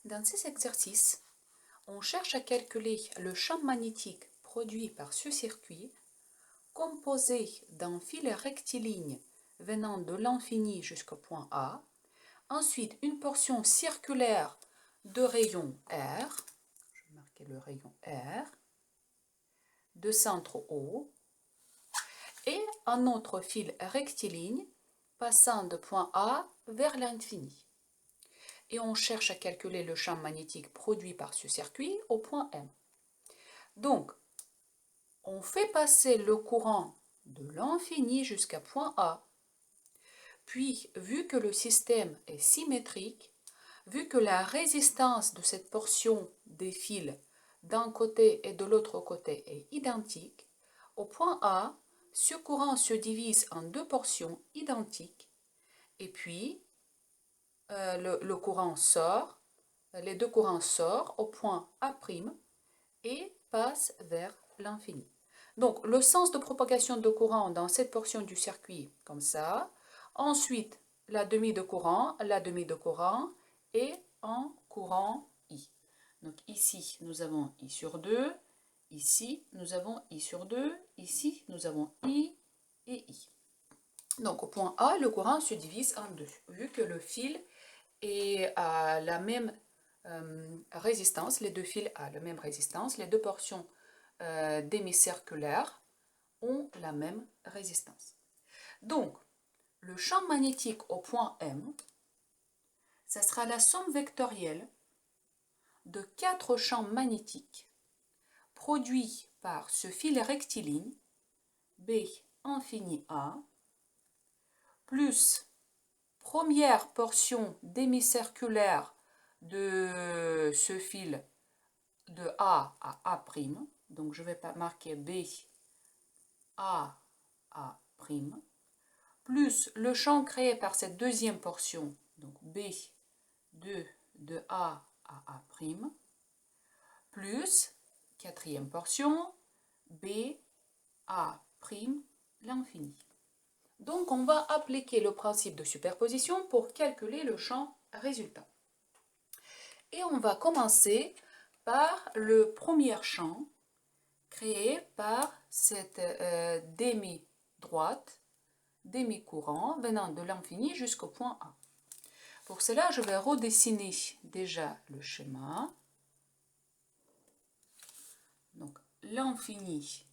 Dans ces exercices, on cherche à calculer le champ magnétique produit par ce circuit composé d'un fil rectiligne venant de l'infini jusqu'au point A, ensuite une portion circulaire de rayon R, je vais marquer le rayon R, de centre O, et un autre fil rectiligne passant de point A vers l'infini. Et on cherche à calculer le champ magnétique produit par ce circuit au point M. Donc, on fait passer le courant de l'infini jusqu'à point A. Puis, vu que le système est symétrique, vu que la résistance de cette portion des fils d'un côté et de l'autre côté est identique, au point A, ce courant se divise en deux portions identiques et puis le courant sort, les deux courants sortent au point A' et passent vers l'infini. Donc, le sens de propagation de courant dans cette portion du circuit, comme ça. Ensuite, la demi de courant et un courant I. Donc ici, nous avons I sur 2. Ici, nous avons I sur 2. Ici, nous avons I et I. Donc, au point A, le courant se divise en deux, vu que le fil est à la même résistance, les deux fils à la même résistance, les deux portions demi-circulaires ont la même résistance. Donc, le champ magnétique au point M, ça sera la somme vectorielle de 4 champs magnétiques produits par ce fil rectiligne B infini A, plus première portion demi-circulaire de ce fil de A à A', donc je vais marquer B A A', plus le champ créé par cette deuxième portion, donc B de A à A', plus quatrième portion B A' l'infini. Donc on va appliquer le principe de superposition pour calculer le champ résultant. Et on va commencer par le premier champ créé par cette demi-droite, demi-courant venant de l'infini jusqu'au point A. Pour cela, je vais redessiner déjà le schéma. Donc l'infini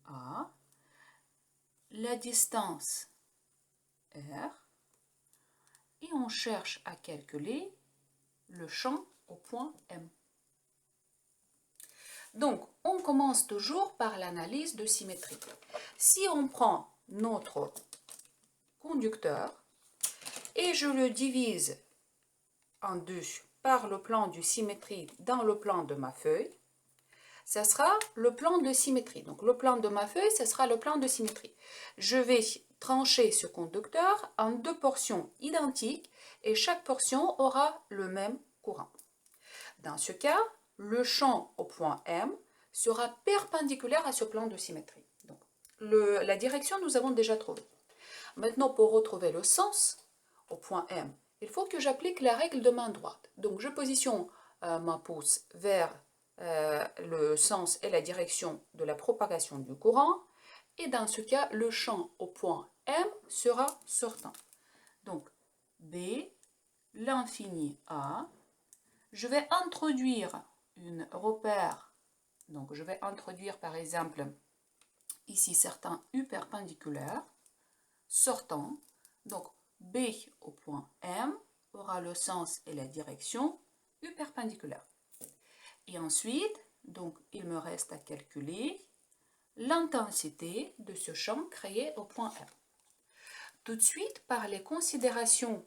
A, la distance R, et on cherche à calculer le champ au point M. Donc, on commence toujours par l'analyse de symétrie. Si on prend notre conducteur et je le divise en deux par le plan de symétrie dans le plan de ma feuille, ça sera le plan de symétrie. Donc, le plan de ma feuille, ce sera le plan de symétrie. Je vais trancher ce conducteur en deux portions identiques et chaque portion aura le même courant. Dans ce cas, le champ au point M sera perpendiculaire à ce plan de symétrie. Donc, la direction, nous avons déjà trouvé. Maintenant, pour retrouver le sens au point M, il faut que j'applique la règle de main droite. Donc, je positionne ma pouce vers le sens et la direction de la propagation du courant. Et dans ce cas, le champ au point M sera sortant. Donc, B, l'infini A. Je vais introduire une repère. Donc, je vais introduire par exemple ici certains U perpendiculaires sortant. Donc, B au point M aura le sens et la direction U perpendiculaire. Et ensuite, donc, il me reste à calculer l'intensité de ce champ créé au point M. Tout de suite, par les considérations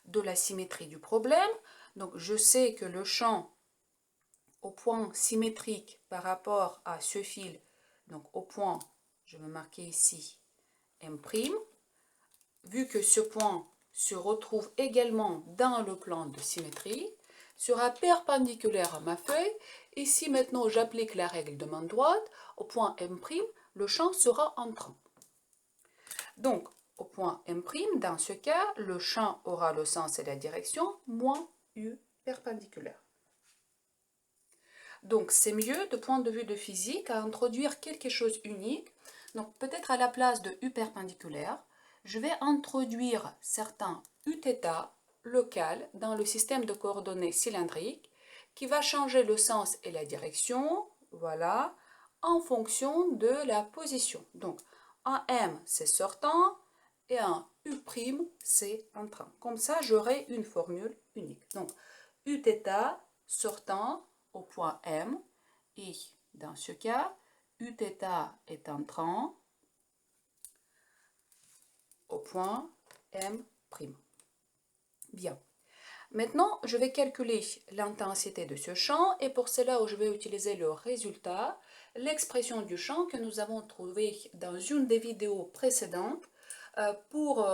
de la symétrie du problème, donc je sais que le champ au point symétrique par rapport à ce fil, donc au point, je vais marquer ici M', vu que ce point se retrouve également dans le plan de symétrie, sera perpendiculaire à ma feuille. Et si maintenant j'applique la règle de main droite, au point M', le champ sera entrant. Donc, au point M'. Dans ce cas, le champ aura le sens et la direction moins U perpendiculaire. Donc, c'est mieux, de point de vue de physique, à introduire quelque chose unique. Donc, peut-être à la place de U perpendiculaire, je vais introduire certains Uθ local dans le système de coordonnées cylindriques qui va changer le sens et la direction, voilà, en fonction de la position. Donc, un M, c'est sortant, et un U', c'est entrant. Comme ça, j'aurai une formule unique. Donc, Uθ sortant au point M, et dans ce cas, Uθ est entrant au point M'. Bien. Maintenant, je vais calculer l'intensité de ce champ et pour cela, je vais utiliser le résultat, l'expression du champ que nous avons trouvé dans une des vidéos précédentes pour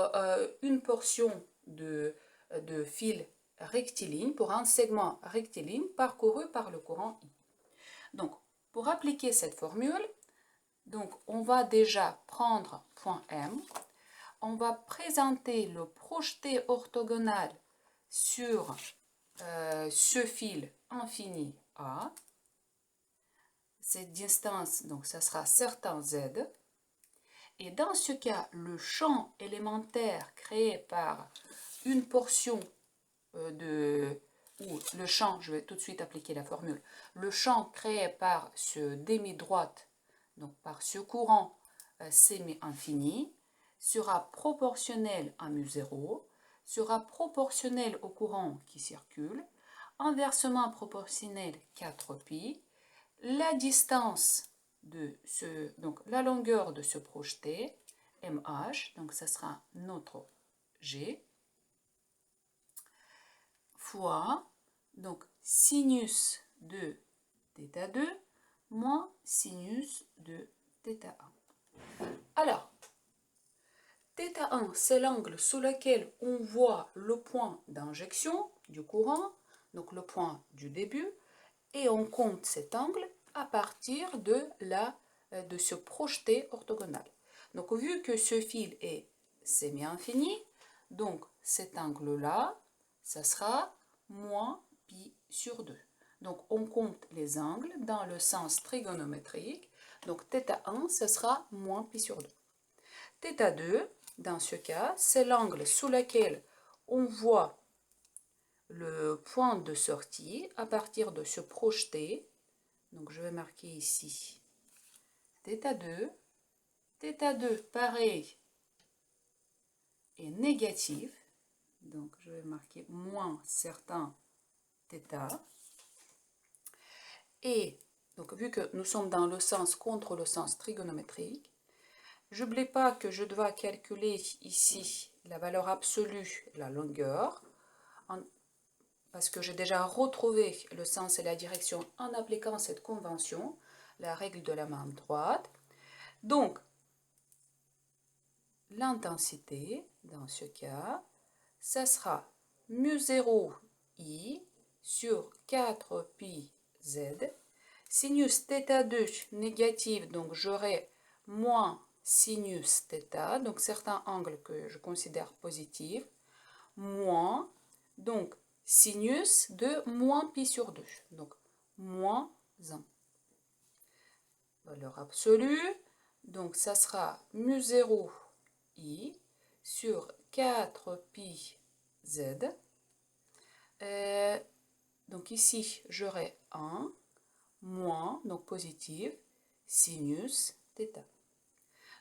une portion de fil rectiligne, pour un segment rectiligne parcouru par le courant I. Donc, pour appliquer cette formule, donc, on va déjà prendre point M, on va présenter le projeté orthogonal sur ce fil infini A. Cette distance, donc ça sera certain Z. Et dans ce cas, le champ élémentaire créé par une portion ou le champ, je vais tout de suite appliquer la formule, le champ créé par ce demi-droite, donc par ce courant semi-infini, sera proportionnel à mu0, sera proportionnel au courant qui circule, inversement proportionnel 4π, la distance de donc la longueur de ce projeté, mh, donc ça sera notre g, fois donc sinus de θ2 moins sinus de θ1. Alors, θ1, c'est l'angle sous lequel on voit le point d'injection du courant, donc le point du début, et on compte cet angle à partir de ce projeté orthogonal. Donc, vu que ce fil est semi-infini, donc cet angle-là, ça sera moins π sur 2. Donc, on compte les angles dans le sens trigonométrique. Donc, θ1, ce sera moins π sur 2. θ2, dans ce cas, c'est l'angle sous lequel on voit le point de sortie à partir de ce projeté. Donc, je vais marquer ici θ2. θ2, pareil, est négatif. Donc, je vais marquer moins certain θ. Et donc, vu que nous sommes dans le sens contre le sens trigonométrique, n'oubliez pas que je dois calculer ici la valeur absolue, la longueur, parce que j'ai déjà retrouvé le sens et la direction en appliquant cette convention, la règle de la main droite. Donc, l'intensité, dans ce cas, ça sera mu0 I sur 4π Z. Sinus θ2 négatif, donc j'aurai moins sinus θ, donc certains angles que je considère positifs, moins, donc sinus de moins π sur 2, donc moins 1. Valeur absolue, donc ça sera mu0 I sur 4π Z. Donc ici, j'aurai 1 moins, donc positif, sinus θ.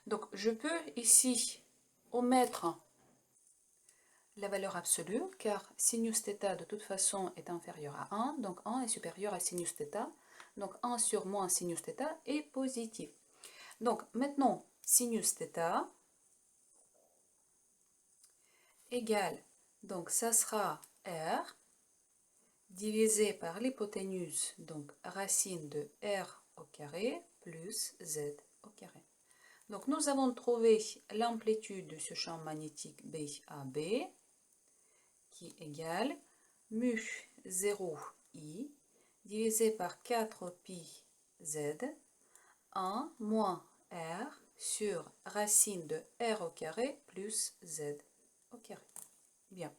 Donc, je peux ici omettre la valeur absolue, car sinus θ de toute façon est inférieur à 1, donc 1 est supérieur à sinus θ, donc 1 sur moins sinus θ est positif. Donc, maintenant, sinus θ égale, donc ça sera R divisé par l'hypoténuse, donc racine de R au carré plus Z au carré. Donc nous avons trouvé l'amplitude de ce champ magnétique BAB qui égale mu 0 I divisé par 4π Z 1 moins R sur racine de r au carré plus z au carré. Bien.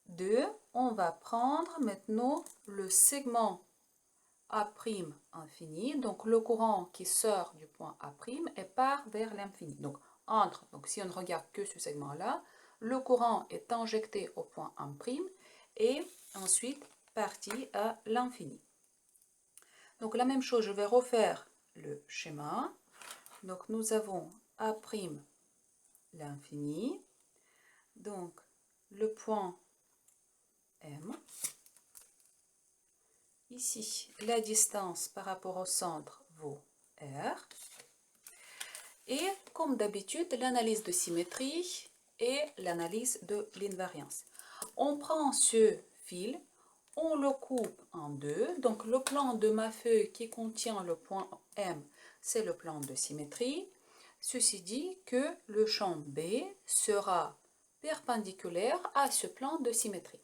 2, on va prendre maintenant le segment A' infini, donc le courant qui sort du point A' et part vers l'infini. Donc si on ne regarde que ce segment-là, le courant est injecté au point A' et ensuite parti à l'infini. Donc la même chose, je vais refaire le schéma. Donc nous avons A' l'infini, donc le point M. Ici, la distance par rapport au centre vaut R. Et comme d'habitude, l'analyse de symétrie et l'analyse de l'invariance. On prend ce fil, on le coupe en deux. Donc le plan de ma feuille qui contient le point M, c'est le plan de symétrie. Ceci dit que le champ B sera perpendiculaire à ce plan de symétrie.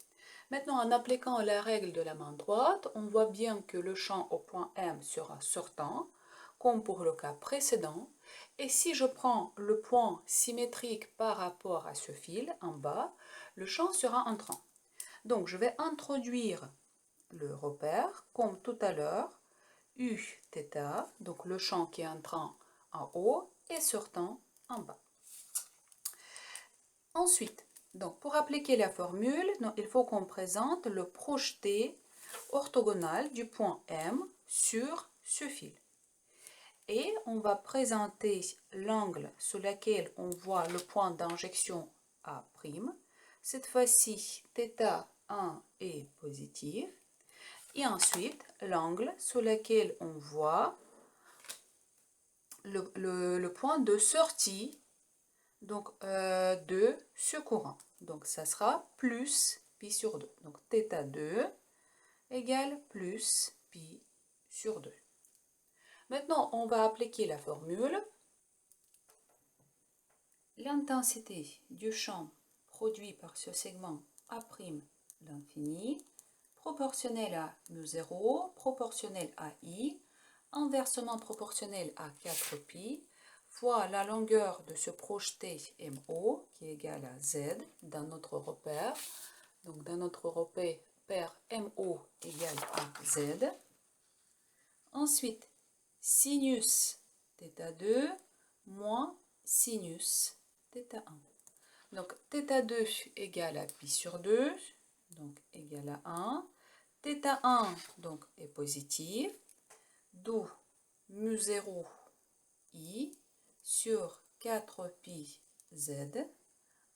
Maintenant, en appliquant la règle de la main droite, on voit bien que le champ au point M sera sortant, comme pour le cas précédent. Et si je prends le point symétrique par rapport à ce fil en bas, le champ sera entrant. Donc, je vais introduire le repère, comme tout à l'heure, Uθ, donc le champ qui est entrant en haut et sortant en bas. Ensuite, donc pour appliquer la formule, il faut qu'on présente le projeté orthogonal du point M sur ce fil. Et on va présenter l'angle sur lequel on voit le point d'injection A'. Cette fois-ci, θ1 est positif. Et ensuite, l'angle sur lequel on voit le point de sortie donc, de ce courant. Donc, ça sera plus pi sur 2. Donc, θ2 égale plus pi sur 2. Maintenant, on va appliquer la formule. L'intensité du champ produit par ce segment A' l'infini, proportionnel à mu0, proportionnel à i, inversement proportionnel à 4pi, fois la longueur de ce projeté MO, qui est égale à Z, dans notre repère. Donc, dans notre repère, MO égale à Z. Ensuite, sinus θ2 moins sinus θ1. Donc, θ2 égale à pi sur 2, donc égale à 1. θ1 donc, est positif, d'où mu0 i sur 4pi z,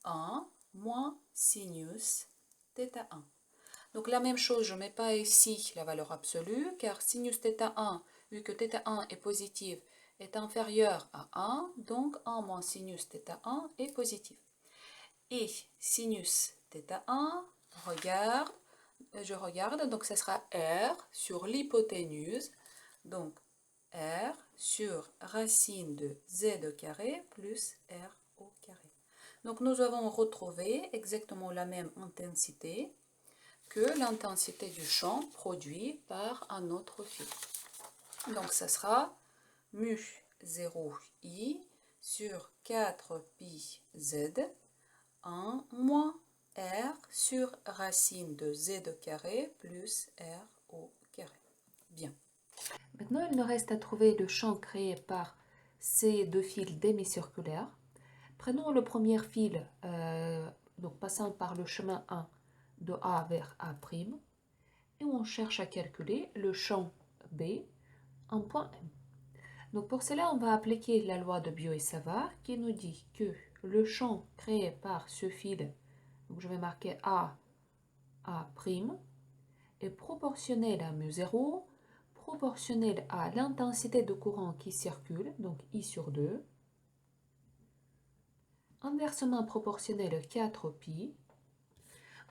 1 moins sinus θ1. Donc la même chose, je ne mets pas ici la valeur absolue, car sinus θ1, vu que θ1 est positif, est inférieur à 1, donc 1 moins sinus θ1 est positif. Et sinus θ1, je regarde, donc ce sera R sur l'hypoténuse, donc R sur racine de Z au carré plus R au carré. Donc nous avons retrouvé exactement la même intensité que l'intensité du champ produit par un autre fil. Donc ça sera mu0i sur 4pi z, 1 moins R sur racine de Z au carré plus R au carré. Bien. Maintenant, il nous reste à trouver le champ créé par ces deux fils demi-circulaires. Prenons le premier fil, donc passant par le chemin 1 de A vers A', et on cherche à calculer le champ B en point M. Donc pour cela, on va appliquer la loi de Biot et Savart qui nous dit que le champ créé par ce fil, donc je vais marquer A', est proportionnel à mu0, proportionnel à l'intensité de courant qui circule, donc I sur 2, inversement proportionnel à 4pi.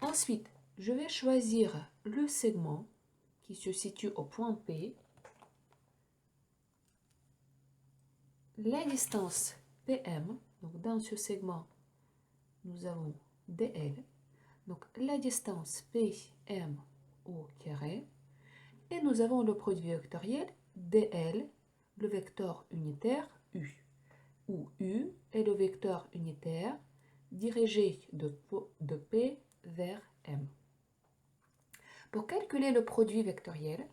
Ensuite, je vais choisir le segment qui se situe au point P. La distance PM, donc dans ce segment, nous avons DL. Donc la distance PM au carré. Et nous avons le produit vectoriel DL, le vecteur unitaire U. où U est le vecteur unitaire dirigé de P vers M. Pour calculer le produit vectoriel,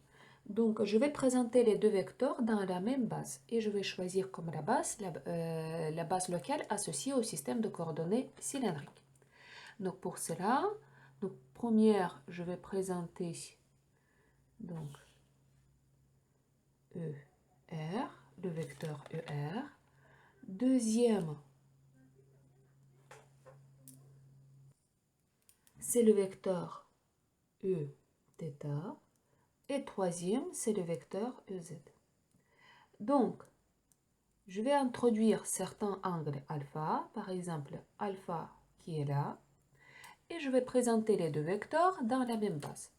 donc je vais présenter les deux vecteurs dans la même base et je vais choisir comme la base la base locale associée au système de coordonnées cylindriques. Donc pour cela, donc première, je vais présenter donc ER, le vecteur ER. Deuxième, c'est le vecteur E θ. Et troisième, c'est le vecteur EZ. Donc, je vais introduire certains angles alpha, par exemple alpha qui est là, et je vais présenter les deux vecteurs dans la même base.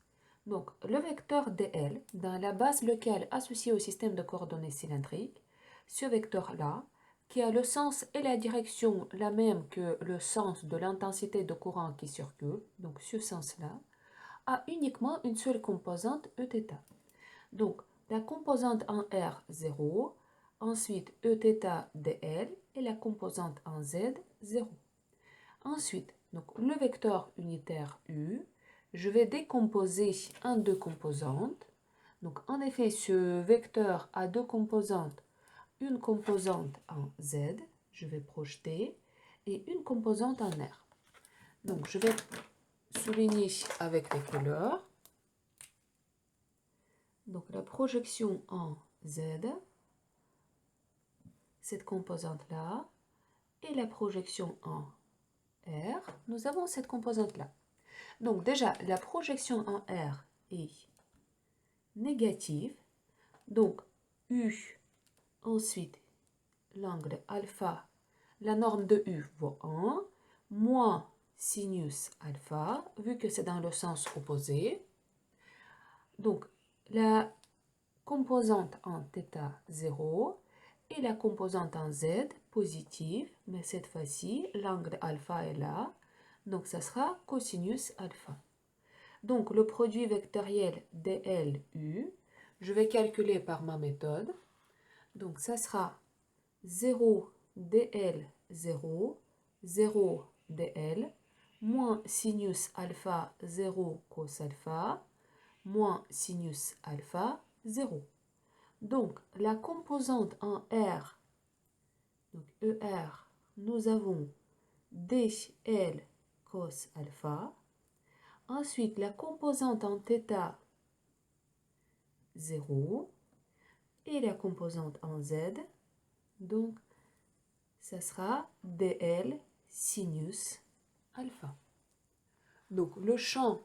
Donc, le vecteur dl, dans la base locale associée au système de coordonnées cylindriques, ce vecteur-là, qui a le sens et la direction la même que le sens de l'intensité de courant qui circule, donc ce sens-là, a uniquement une seule composante Eθ. Donc, la composante en R, 0, ensuite Eθ dl et la composante en Z, 0. Ensuite, donc, le vecteur unitaire U, je vais décomposer en deux composantes. Donc, en effet, ce vecteur a deux composantes. Une composante en Z, je vais projeter, et une composante en R. Donc, je vais souligner avec les couleurs. Donc, la projection en Z, cette composante-là, et la projection en R, nous avons cette composante-là. Donc, déjà, la projection en R est négative. Donc, U, ensuite, l'angle alpha, la norme de U vaut 1, moins sinus alpha, vu que c'est dans le sens opposé. Donc, la composante en θ 0 et la composante en Z positive, mais cette fois-ci, l'angle alpha est là, donc ça sera cosinus alpha. Donc, le produit vectoriel dLu, je vais calculer par ma méthode. Donc, ça sera 0 dl 0, 0 dl, moins sinus alpha 0 cos alpha, moins sinus alpha 0. Donc, la composante en R, donc ER, nous avons dl cos alpha. Ensuite, la composante en θ, 0. Et la composante en Z, donc, ça sera dl sinus alpha. Donc, le champ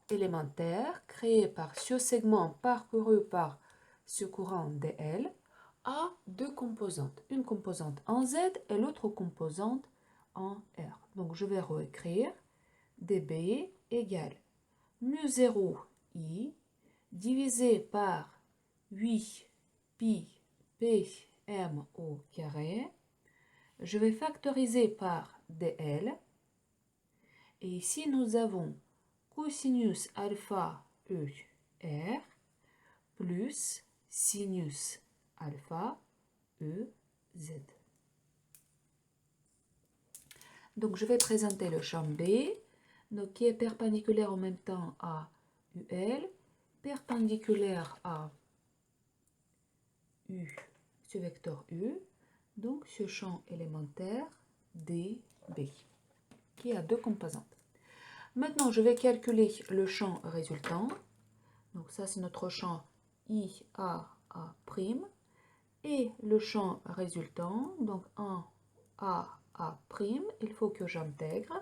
élémentaire créé par ce segment parcouru par ce courant dl a deux composantes. Une composante en Z et l'autre composante en R. Donc, je vais réécrire dB égale mu0 i divisé par 8 pi p m au carré. Je vais factoriser par dl. Et ici, nous avons cosinus alpha e r plus sinus alpha e z. Donc, je vais présenter le champ B, donc, qui est perpendiculaire en même temps à UL, perpendiculaire à U, ce vecteur U, donc ce champ élémentaire DB, qui a deux composantes. Maintenant, je vais calculer le champ résultant. Donc ça, c'est notre champ IAA'. Et le champ résultant, donc en AA', il faut que j'intègre.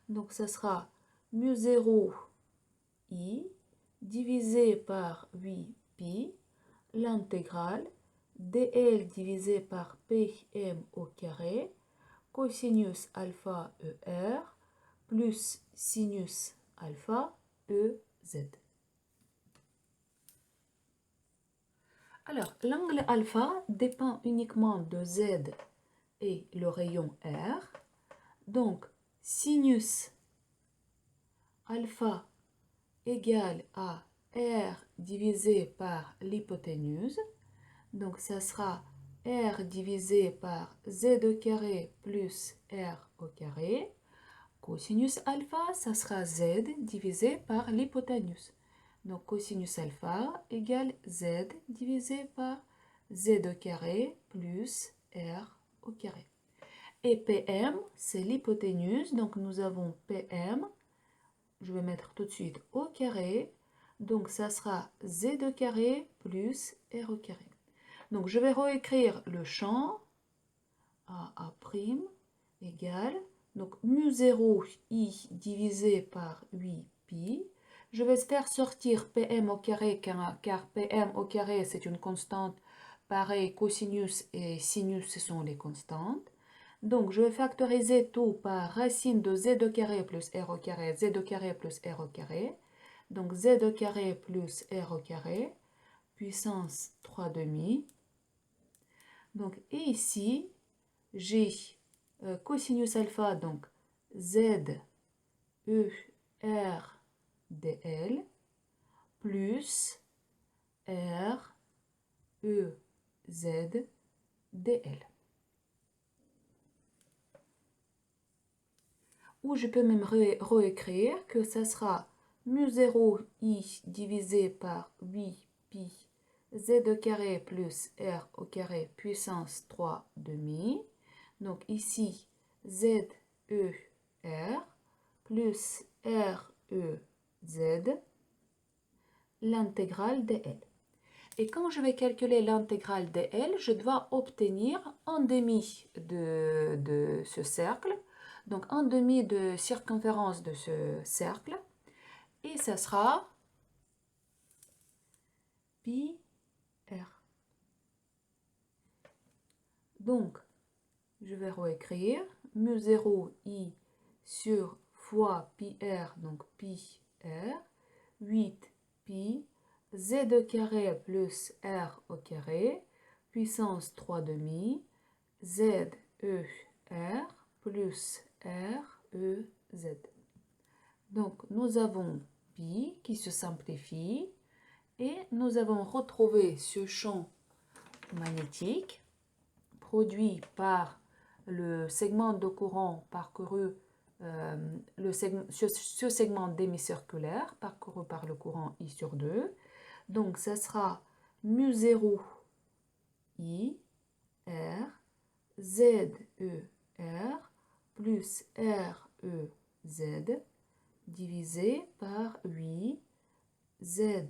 Donc ça sera mu0 i divisé par 8pi, l'intégrale dl divisé par pm au carré, cosinus alpha er plus sinus alpha ez. Alors, l'angle alpha dépend uniquement de z et le rayon r. Donc, sinus alpha égale à r divisé par l'hypoténuse. Donc, ça sera r divisé par z au carré plus r au carré. Cosinus alpha, ça sera z divisé par l'hypoténuse. Donc cosinus alpha égale z divisé par z au carré plus r au carré. Et Pm, c'est l'hypoténuse, donc nous avons Pm, je vais mettre tout de suite au carré, donc ça sera z au carré plus r au carré. Donc je vais réécrire le champ A' égale, donc mu0 i divisé par 8 pi. Je vais faire sortir Pm au carré car Pm au carré c'est une constante. Pareil, cosinus et sinus ce sont les constantes. Donc je vais factoriser tout par racine de z au carré plus r au carré, z au carré plus r au carré. Donc z au carré plus r au carré, puissance 3 demi. Donc et ici, j'ai cosinus alpha, donc z e r dl plus r e z dl. Ou je peux même réécrire que ça sera mu0 i divisé par 8 pi z au carré plus r au carré puissance 3 demi. Donc ici, z e r plus r e z, l'intégrale dl. Et quand je vais calculer l'intégrale dl, je dois obtenir un demi de ce cercle, donc un demi de circonférence de ce cercle, et ça sera pi r. Donc, je vais réécrire mu0 i sur fois pi r, donc pi r, 8 pi z au carré plus r au carré, puissance 3 demi, z e r plus r e z. Donc nous avons pi qui se simplifie et nous avons retrouvé ce champ magnétique produit par le segment de courant parcouru, ce segment demi-circulaire parcouru par le courant I sur 2. Donc ça sera mu0 I R Z E R plus R E Z divisé par 8 Z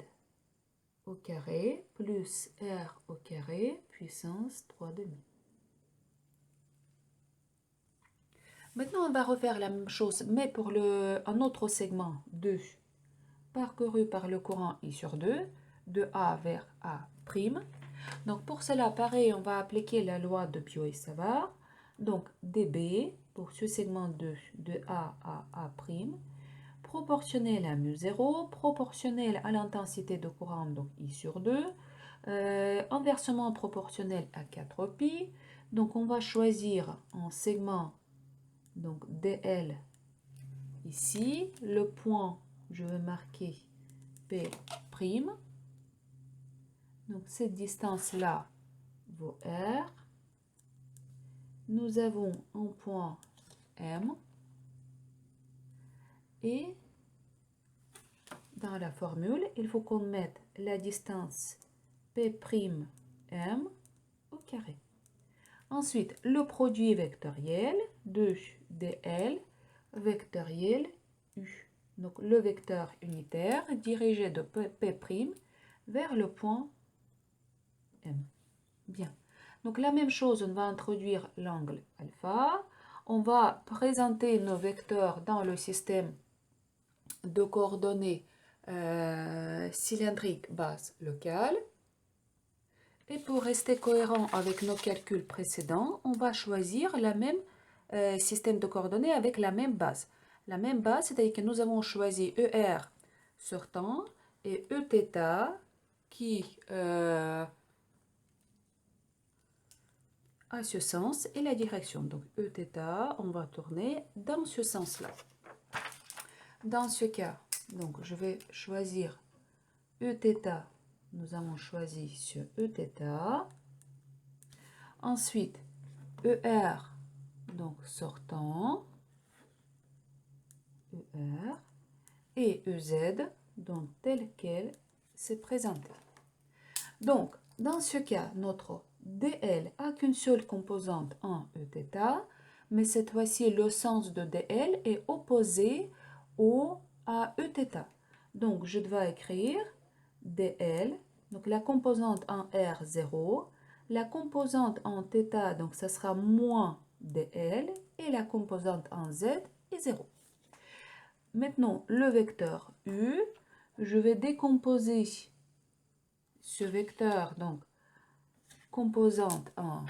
au carré plus R au carré puissance 3 demi. Maintenant, on va refaire la même chose, mais pour un autre segment 2 parcouru par le courant I sur 2, de A vers A'. Donc pour cela, pareil, on va appliquer la loi de Biot et Savart. Donc dB pour ce segment 2 de A à A', proportionnel à mu0, proportionnel à l'intensité de courant, donc I sur 2, inversement proportionnel à 4pi. Donc on va choisir en segment donc DL ici, le point, je vais marquer P'. Donc cette distance-là vaut R. Nous avons un point M. Et dans la formule, il faut qu'on mette la distance P'(M) au carré. Ensuite, le produit vectoriel de dl vectoriel U. Donc le vecteur unitaire dirigé de P' vers le point M. Bien. Donc la même chose, on va introduire l'angle alpha. On va présenter nos vecteurs dans le système de coordonnées cylindriques base locale. Et pour rester cohérent avec nos calculs précédents, on va choisir le même système de coordonnées avec la même base. La même base, c'est-à-dire que nous avons choisi ER sortant et Eθ qui a ce sens et la direction. Donc Eθ, on va tourner dans ce sens-là. Dans ce cas, donc je vais choisir Eθ. Nous avons choisi sur Eθ. Ensuite, ER, donc sortant, ER, et EZ, donc tel quel c'est présenté. Donc, dans ce cas, notre DL a qu'une seule composante en Eθ, mais cette fois-ci, le sens de DL est opposé à Eθ. Donc, je dois écrire DL, donc la composante en R, 0, la composante en θ, donc ça sera moins DL, et la composante en Z est 0. Maintenant, le vecteur U, je vais décomposer ce vecteur, donc composante en,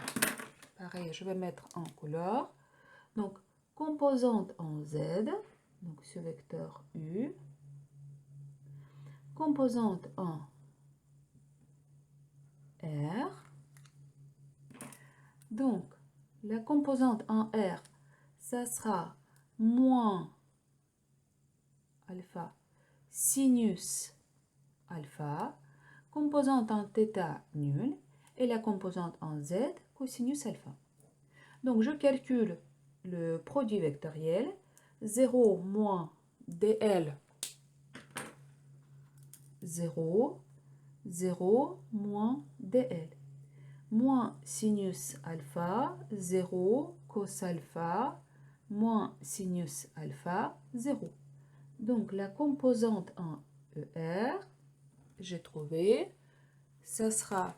pareil, je vais mettre en couleur, donc composante en Z, donc ce vecteur U, composante en R, donc la composante en R, ça sera moins alpha sinus alpha, composante en θ nul, et la composante en Z cosinus alpha. Donc je calcule le produit vectoriel, 0 moins dl, 0, 0 moins dl, moins sinus alpha, 0, cos alpha, moins sinus alpha, 0. Donc la composante en ER, j'ai trouvé, ça sera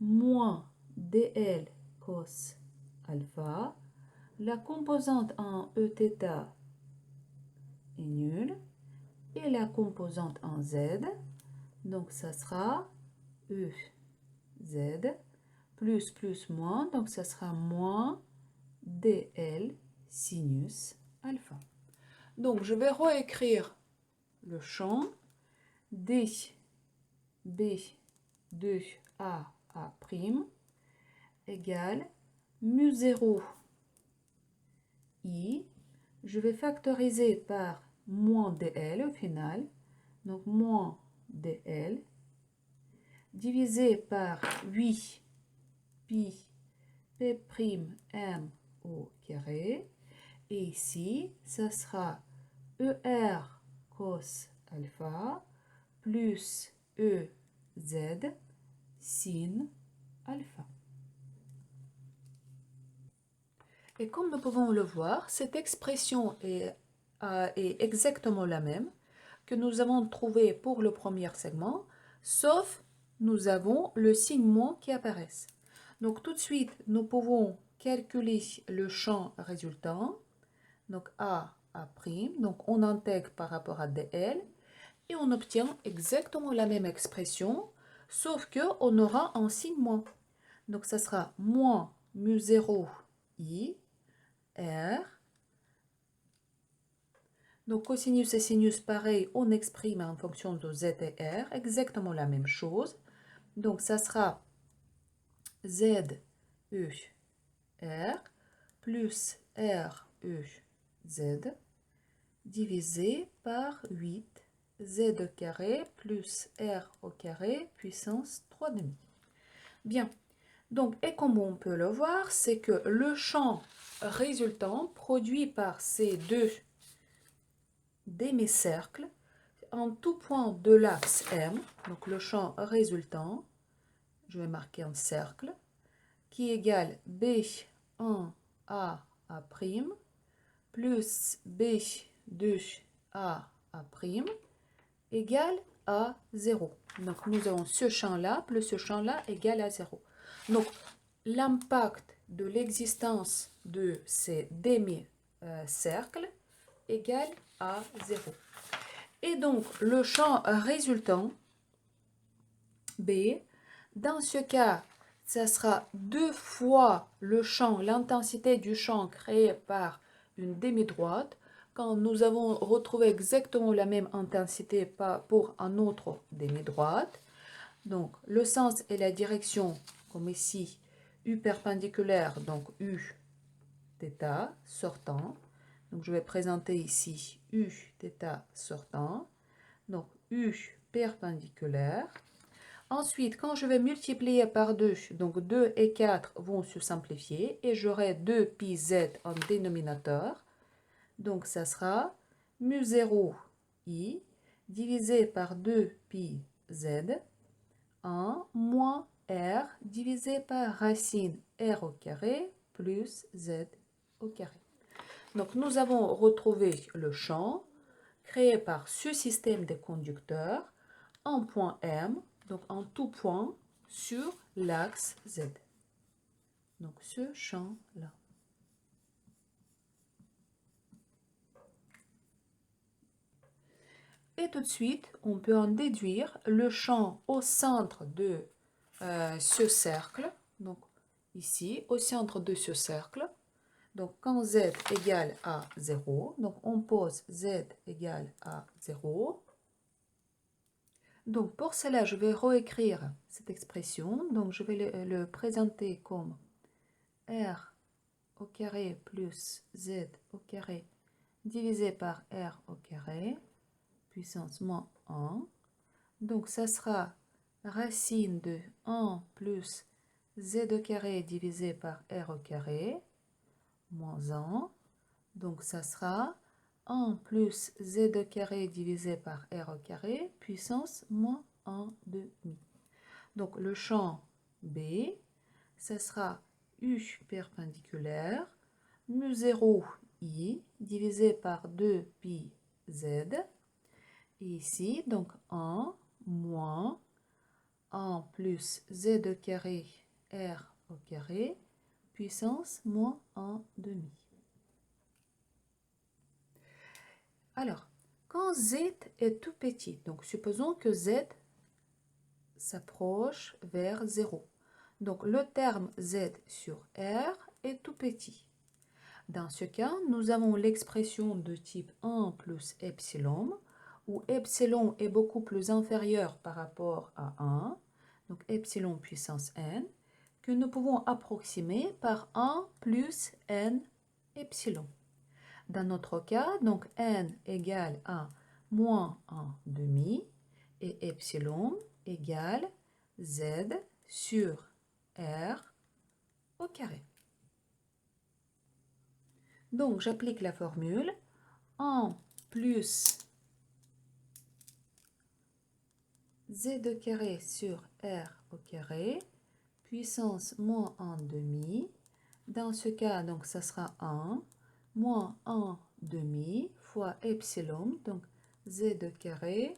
moins dl cos alpha, la composante en Eθ est nulle, et la composante en Z, donc ça sera EZ, plus moins, donc ça sera moins dl sinus alpha. Donc je vais réécrire le champ d b2a a' égale mu0 i, je vais factoriser par moins dl au final, donc moins dl, divisé par 8 pi p'(m) au carré, et ici, ça sera ER cos alpha plus EZ sin alpha. Et comme nous pouvons le voir, cette expression est exactement la même que nous avons trouvée pour le premier segment, sauf nous avons le signe moins qui apparaît. Donc tout de suite, nous pouvons calculer le champ résultant, donc A', donc on intègre par rapport à DL, et on obtient exactement la même expression, sauf qu'on aura un signe moins. Donc ça sera moins mu0 i, R. Donc cosinus et sinus, pareil, on exprime en fonction de Z et R, exactement la même chose. Donc ça sera Z, E, R, plus R, E, Z, divisé par 8, Z au carré plus R au carré puissance 3 demi. Bien, donc, et comme on peut le voir, c'est que le champ résultant produit par ces deux demi-cercles en tout point de l'axe M, donc le champ résultant, je vais marquer un cercle, qui égale B1A' plus B2A' égale à 0. Donc nous avons ce champ-là plus ce champ-là égale à 0. Donc l'impact de l'existence de ces demi-cercles égale à 0. Et donc le champ résultant B, dans ce cas, ça sera 2 fois le champ, l'intensité du champ créé par une demi-droite, quand nous avons retrouvé exactement la même intensité pour un autre demi-droite. Donc le sens et la direction, comme ici, U perpendiculaire, donc U θ sortant. Donc je vais présenter ici U θ sortant. Donc U perpendiculaire. Ensuite, quand je vais multiplier par 2, donc 2 et 4 vont se simplifier et j'aurai 2 pi z en dénominateur. Donc, ça sera mu 0 i divisé par 2 pi z 1 moins r divisé par racine r au carré plus z au carré. Donc, nous avons retrouvé le champ créé par ce système de conducteurs en point M, donc en tout point sur l'axe Z. Donc, ce champ-là. Et tout de suite, on peut en déduire le champ au centre de ce cercle. Donc, ici, au centre de ce cercle. Donc, quand z égale à 0, donc on pose z égale à 0. Donc, pour cela, je vais réécrire cette expression. Donc, je vais le présenter comme r au carré plus z au carré divisé par r au carré puissance moins 1. Donc, ça sera racine de 1 plus z au carré divisé par r au carré moins 1. Donc, ça sera 1 plus z au carré divisé par r au carré puissance moins 1 demi. Donc, le champ B, ça sera U perpendiculaire mu 0 I divisé par 2 pi z. Et ici, donc 1 moins 1 plus z au carré r au carré puissance moins 1 demi. Alors, quand z est tout petit, donc supposons que z s'approche vers 0. Donc, le terme z sur r est tout petit. Dans ce cas, nous avons l'expression de type 1 plus epsilon, où epsilon est beaucoup plus inférieur par rapport à 1, donc epsilon puissance n, que nous pouvons approximer par 1 plus n epsilon. Dans notre cas, donc n égale à moins 1 demi et epsilon égale z sur r au carré. Donc, j'applique la formule 1 plus z au carré sur r au carré puissance moins 1 demi. Dans ce cas, donc, ça sera 1 moins 1 demi fois epsilon, donc z au carré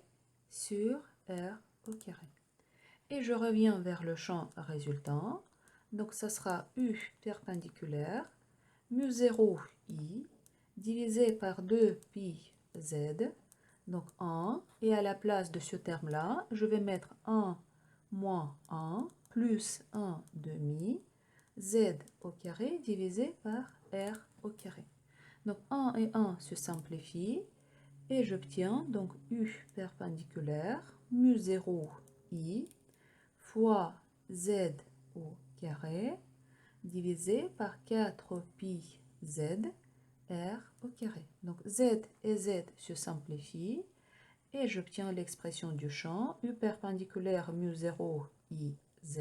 sur r au carré. Et je reviens vers le champ résultant. Donc, ça sera U perpendiculaire mu 0 I divisé par 2 pi z, donc 1. Et à la place de ce terme-là, je vais mettre 1 moins 1 plus 1 demi z au carré divisé par r au carré. Donc 1 et 1 se simplifient et j'obtiens donc U perpendiculaire mu 0 I fois z au carré divisé par 4 pi z r au carré. Donc z et z se simplifient et j'obtiens l'expression du champ U perpendiculaire mu 0 i z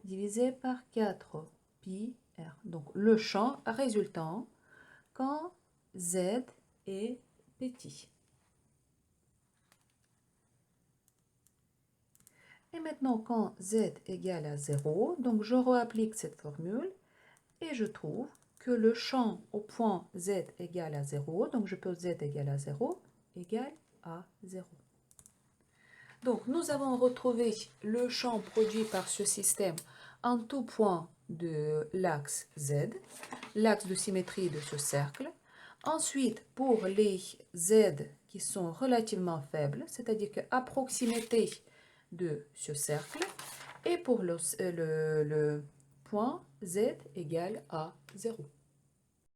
divisé par 4 pi r. Donc le champ résultant quand z est petit. Et maintenant, quand z égale à 0, donc je réapplique cette formule et je trouve que le champ au point z égale à 0, donc je pose z égale à 0, égale à 0. Donc, nous avons retrouvé le champ produit par ce système en tout point de l'axe z, l'axe de symétrie de ce cercle. Ensuite, pour les z qui sont relativement faibles, c'est-à-dire qu'à proximité de ce cercle, et pour le point z égale à 0.